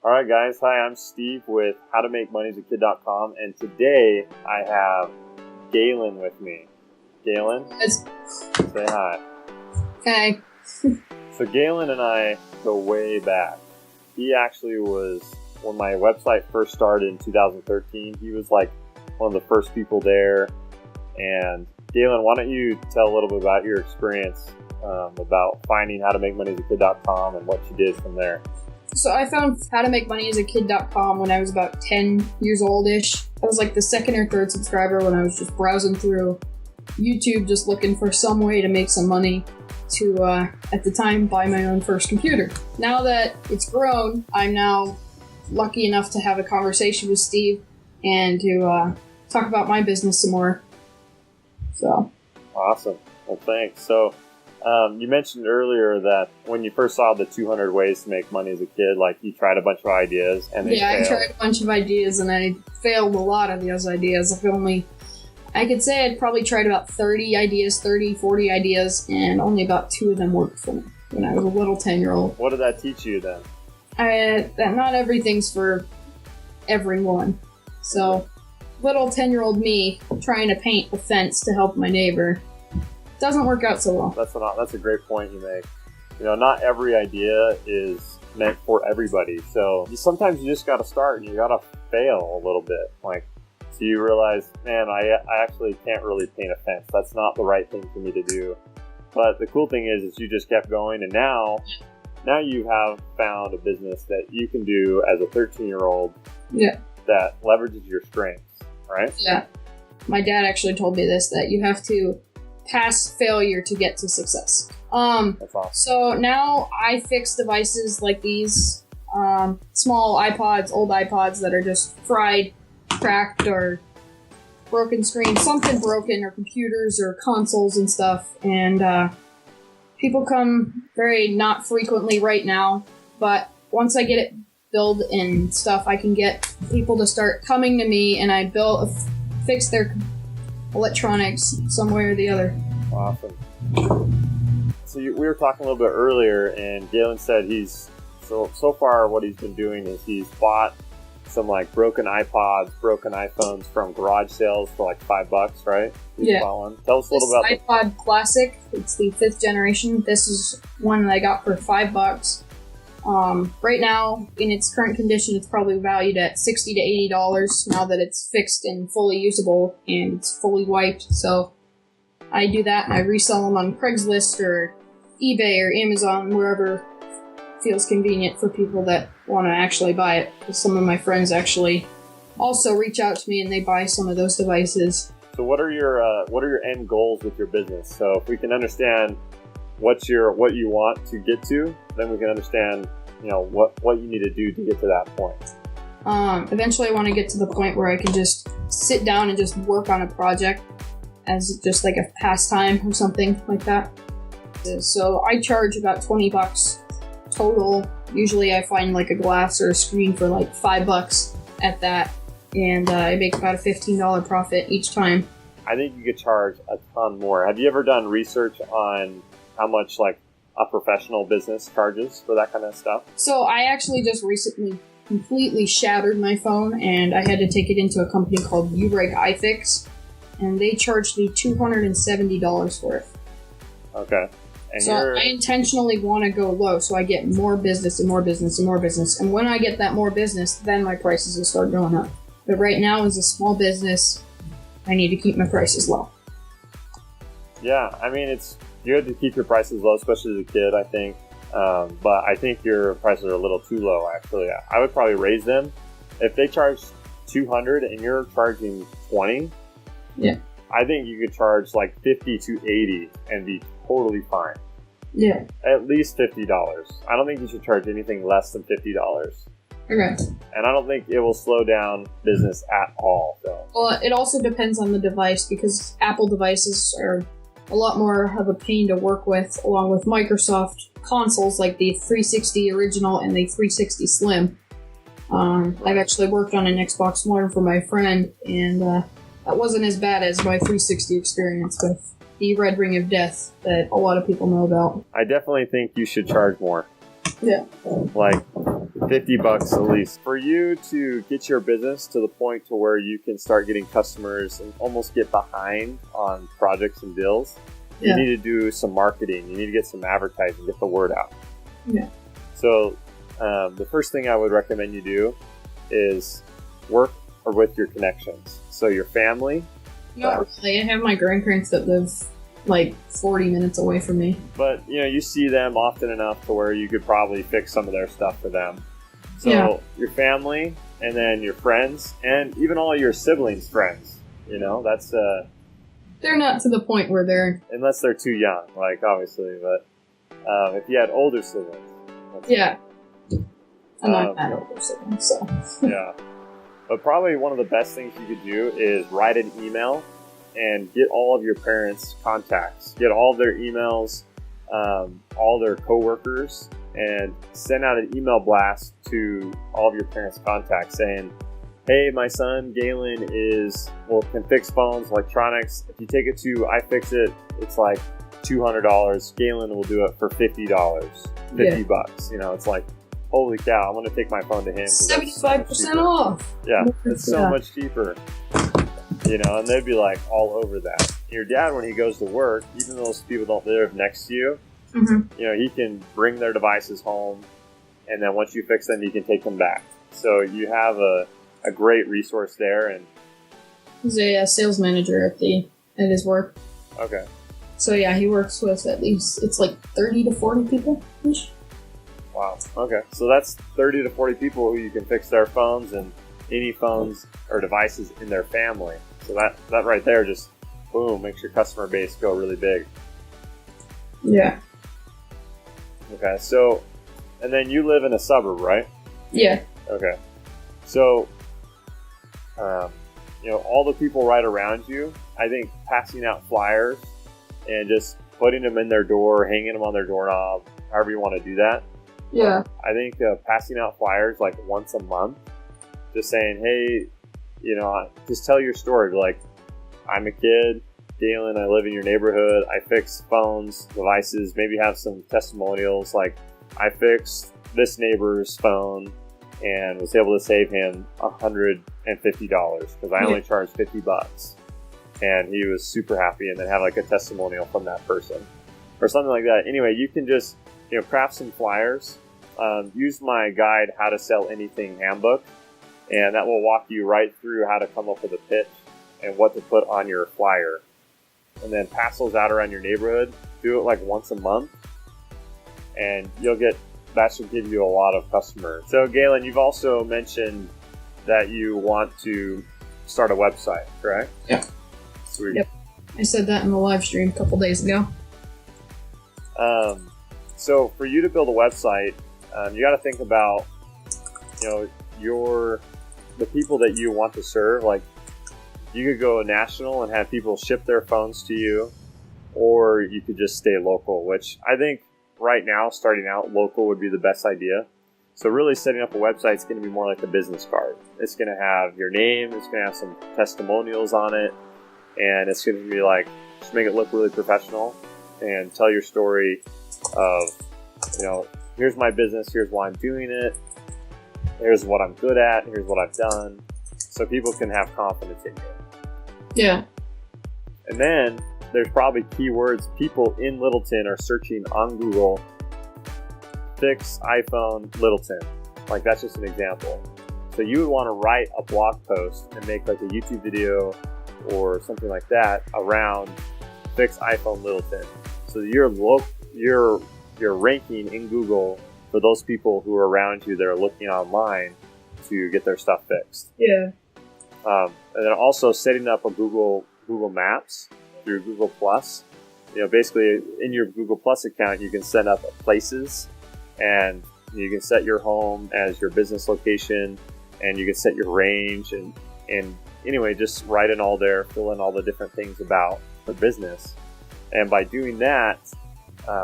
All right, guys. Hi, I'm Steve with howtomakemoneyaskid.com, and today I have Galen with me. Galen, Yes. say hi. Hi. So Galen and I go way back. He actually was, when my website first started in 2013, he was like one of the first people there. And Galen, why don't you tell a little bit about your experience about finding howtomakemoneyaskid.com and what you did from there? So I found howtomakemoneyaskid.com when I was about 10 years old-ish. I was like the second or third subscriber when I was just browsing through YouTube, just looking for some way to make some money to, at the time, buy my own first computer. Now that it's grown, I'm now lucky enough to have a conversation with Steve and to talk about my business some more. So. Awesome. Well, thanks. So you mentioned earlier that when you first saw the 200 ways to make money as a kid, like you tried a bunch of ideas and they failed. I tried a bunch of ideas and I failed a lot of those ideas. I could say I'd probably tried about 40 ideas, and only about 2 of them worked for me when I was a little 10-year-old. What did that teach you then? That not everything's for everyone. So, little 10-year-old me trying to paint a fence to help my neighbor doesn't work out so well. That's a great point you make. You know, not every idea is meant for everybody. So sometimes you just got to start and you got to fail a little bit. So you realize, man, I actually can't really paint a fence. That's not the right thing for me to do. But the cool thing is you just kept going, and now you have found a business that you can do as a 13-year-old that leverages your strengths, right? Yeah. My dad actually told me this, that you have to pass failure to get to success. That's awesome. So now I fix devices like these small iPods, old iPods that are just fried, cracked, or broken screen, something broken, or computers or consoles and stuff. And people come very not frequently right now, but once I get it built and stuff, I can get people to start coming to me, and I fix their electronics some way or the other. Awesome. So we were talking a little bit earlier, and Galen said so far what he's been doing is he's bought some like broken iPods, broken iPhones from garage sales for like $5, right? Yeah. Tell us a little about iPod Classic. It's the 5th generation. This is one that I got for $5. Right now, in its current condition, it's probably valued at $60 to $80 now that it's fixed and fully usable and it's fully wiped. So I do that and I resell them on Craigslist or eBay or Amazon, wherever feels convenient for people that want to actually buy it. Because some of my friends actually also reach out to me and they buy some of those devices. So what are your end goals with your business? So if we can understand what you want to get to, then we can understand, what you need to do to get to that point. Eventually I want to get to the point where I can just sit down and just work on a project as just like a pastime or something like that. So I charge about $20 total. Usually I find like a glass or a screen for like $5 at that, and I make about a $15 profit each time. I think you could charge a ton more. Have you ever done research on how much like a professional business charges for that kind of stuff? So I actually just recently completely shattered my phone, and I had to take it into a company called Ureg iFix, and they charged me $270 for it. Okay. And so I intentionally want to go low so I get more business and more business and more business. And when I get that more business, then my prices will start going up. But right now, as a small business, I need to keep my prices low. Yeah, I mean, it's good to keep your prices low, especially as a kid, I think. But I think your prices are a little too low, actually. I would probably raise them. If they charge $200 and you're charging $20, yeah, I think you could charge like $50 to $80 and be totally fine. Yeah. At least $50. I don't think you should charge anything less than $50. Okay. And I don't think it will slow down business at all. So. Well, it also depends on the device, because Apple devices are a lot more of a pain to work with, along with Microsoft consoles like the 360 original and the 360 Slim. I've actually worked on an Xbox One for my friend, and that wasn't as bad as my 360 experience with the Red Ring of Death that a lot of people know about. I definitely think you should charge more. Yeah. Like, $50 at least. For you to get your business to the point to where you can start getting customers and almost get behind on projects and deals, you need to do some marketing. You need to get some advertising, get the word out. Yeah. So the first thing I would recommend you do is work or with your connections. So your family. Not really. I have my grandparents that live like 40 minutes away from me. But, you see them often enough to where you could probably fix some of their stuff for them. So your family, and then your friends, and even all your siblings' friends. That's... They're not to the point where they're... Unless they're too young, obviously. But if you had older siblings... Yeah. I'm not that older sibling, so... Yeah. But probably one of the best things you could do is write an email and get all of your parents' contacts. Get all of their emails, all their coworkers, and send out an email blast to all of your parents' contacts saying, hey, my son Galen can fix phones, electronics. If you take it to iFixit, it's like $200. Galen will do it for $50. $50. It's like, holy cow, I'm going to take my phone to him. 75% off. Yeah, it's so much cheaper. And they'd be like all over that. Your dad, when he goes to work, even though those people don't live next to you, he can bring their devices home, and then once you fix them, you can take them back. So you have a great resource there. And he's a sales manager at his work. Okay. So yeah, he works with at least, it's like 30 to 40 people ish. Wow. Okay. So that's 30 to 40 people who you can fix their phones and any phones or devices in their family. So that right there just, boom, makes your customer base go really big. Yeah. Okay. So, and then you live in a suburb, right? Yeah. Okay. So, all the people right around you, I think passing out flyers and just putting them in their door, hanging them on their doorknob, however you want to do that. Yeah. I think passing out flyers once a month, just saying, hey, just tell your story. I'm a kid, Galen, I live in your neighborhood, I fix phones, devices, maybe have some testimonials, I fixed this neighbor's phone and was able to save him $150 because I only charged $50. And he was super happy, and then have a testimonial from that person or something like that. Anyway, you can just, craft some flyers. Use my guide, How to Sell Anything handbook, and that will walk you right through how to come up with a pitch and what to put on your flyer. And then pass those out around your neighborhood. Do it once a month, and that should give you a lot of customers. So Galen, you've also mentioned that you want to start a website, correct? Yeah. Sweet. Yep. I said that in the live stream a couple days ago. So for you to build a website, you got to think about, the people that you want to serve. You could go national and have people ship their phones to you, or you could just stay local, which I think right now, starting out, local would be the best idea. So really setting up a website is going to be more like a business card. It's going to have your name, it's going to have some testimonials on it, and it's going to be just make it look really professional and tell your story of, here's my business, here's why I'm doing it, here's what I'm good at, here's what I've done, so people can have confidence in you. Yeah. And then there's probably keywords people in Littleton are searching on Google, fix iPhone Littleton. That's just an example. So you would want to write a blog post and make a YouTube video or something like that around fix iPhone Littleton. So you're ranking in Google for those people who are around you that are looking online to get their stuff fixed. Yeah. And then also setting up a Google Maps through Google Plus. Basically in your Google Plus account, you can set up places, and you can set your home as your business location, and you can set your range, and anyway, just write in all there, fill in all the different things about the business. And by doing that,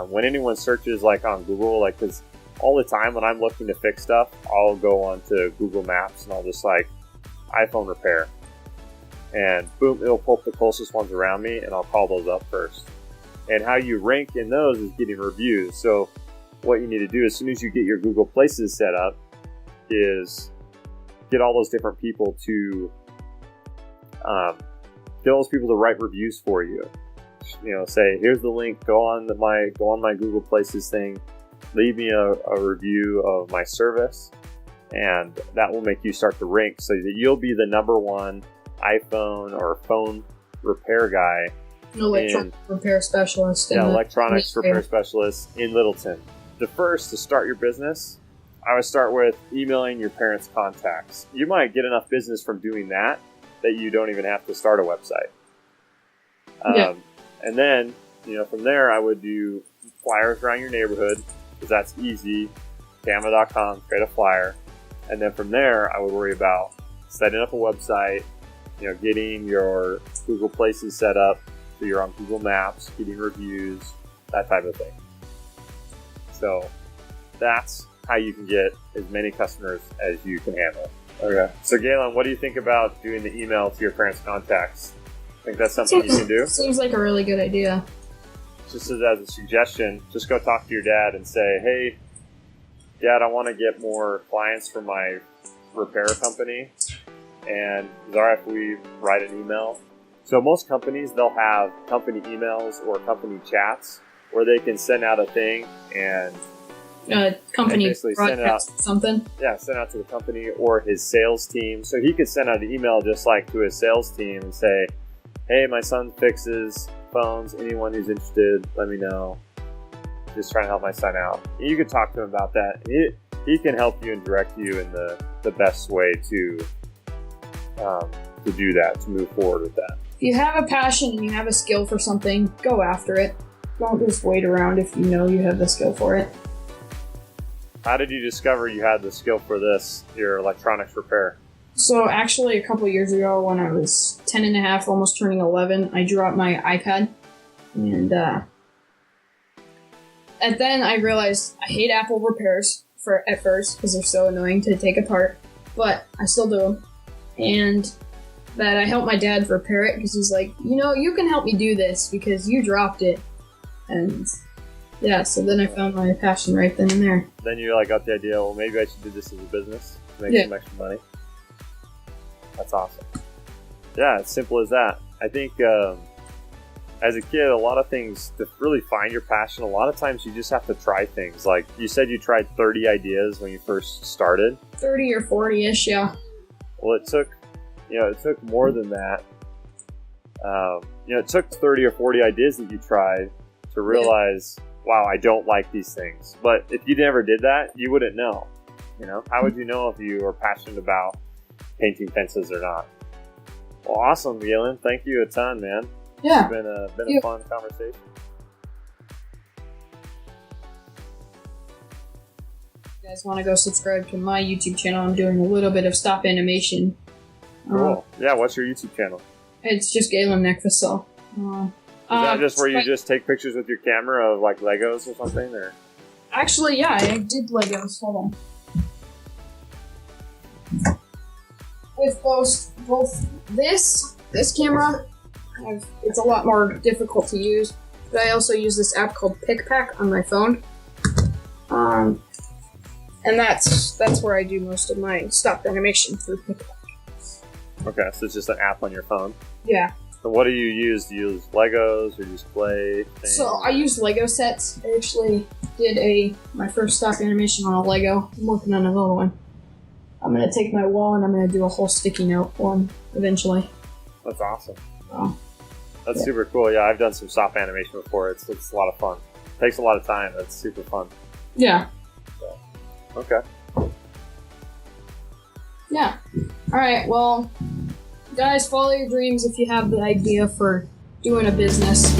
when anyone searches on Google, because all the time when I'm looking to fix stuff, I'll go onto Google Maps and I'll just iPhone repair, and boom, it'll pull up the closest ones around me, and I'll call those up first. And how you rank in those is getting reviews. So what you need to do, as soon as you get your Google Places set up, is get all those different people to get all those people to write reviews for you. You know, say, here's the link, go on my Google Places thing, leave me a review of my service, and that will make you start to rank so that you'll be the number one iPhone or phone repair guy. Electronics repair specialist. Yeah, electronics repair specialist in Littleton. The first to start your business, I would start with emailing your parents' contacts. You might get enough business from doing that you don't even have to start a website. And then, you know, from there, I would do flyers around your neighborhood, because that's easy. Canva.com, create a flyer. And then from there, I would worry about setting up a website, you know, getting your Google Places set up so you're on Google Maps, getting reviews, that type of thing. So that's how you can get as many customers as you can handle. Okay. So Galen, what do you think about doing the email to your parents' contacts? Think that's something you can do? Seems like a really good idea. Just as a suggestion, just go talk to your dad and say, hey, Dad, I want to get more clients for my repair company, and is it all right if we write an email? So most companies, they'll have company emails or company chats where they can send out a thing and company basically send it out, something. Yeah, send out to the company or his sales team. So he could send out an email just like to his sales team and say, hey, my son fixes phones. Anyone who's interested, let me know. Just trying to help my son out. And you can talk to him about that. He can help you and direct you in the best way to do that, to move forward with that. If you have a passion and you have a skill for something, go after it. Don't just wait around if you know you have the skill for it. How did you discover you had the skill for this, your electronics repair? So actually a couple years ago when I was 10 and a half, almost turning 11, I dropped my iPad. And and then I realized I hate Apple repairs at first because they're so annoying to take apart. But I still do them. And that I helped my dad repair it because he's like, you know, you can help me do this because you dropped it. And yeah, so then I found my passion right then and there. Then you got the idea, well, maybe I should do this as a business to make some extra money. That's awesome. Yeah, it's simple as that. I think as a kid, a lot of things, to really find your passion, a lot of times you just have to try things. Like you said, you tried 30 ideas when you first started. 30 or 40-ish, yeah. Well, it took more than that. It took 30 or 40 ideas that you tried to realize, wow, I don't like these things. But if you never did that, you wouldn't know. You know, how would you know if you were passionate about painting fences or not? Well, awesome, Galen. Thank you a ton, man. Yeah. It's been a fun conversation. If you guys want to go subscribe to my YouTube channel, I'm doing a little bit of stop animation. Cool. Yeah, what's your YouTube channel? It's just Galen Neckvissel. Is that just where you just take pictures with your camera of Legos or something? Or actually, yeah, I did Legos. Hold on. With both this camera, it's a lot more difficult to use, but I also use this app called PicPack on my phone. And that's where I do most of my stop animation through PicPack. Okay, so it's just an app on your phone? Yeah. So what do you use? Do you use Legos or use clay things? So I use Lego sets. I actually did my first stop animation on a Lego. I'm working on another one. I'm going to take my wall and I'm going to do a whole sticky note one eventually. That's awesome. Oh. That's super cool. Yeah, I've done some stop animation before. It's a lot of fun. It takes a lot of time. It's super fun. Yeah. So, okay. Yeah. Alright, well, guys, follow your dreams if you have the idea for doing a business.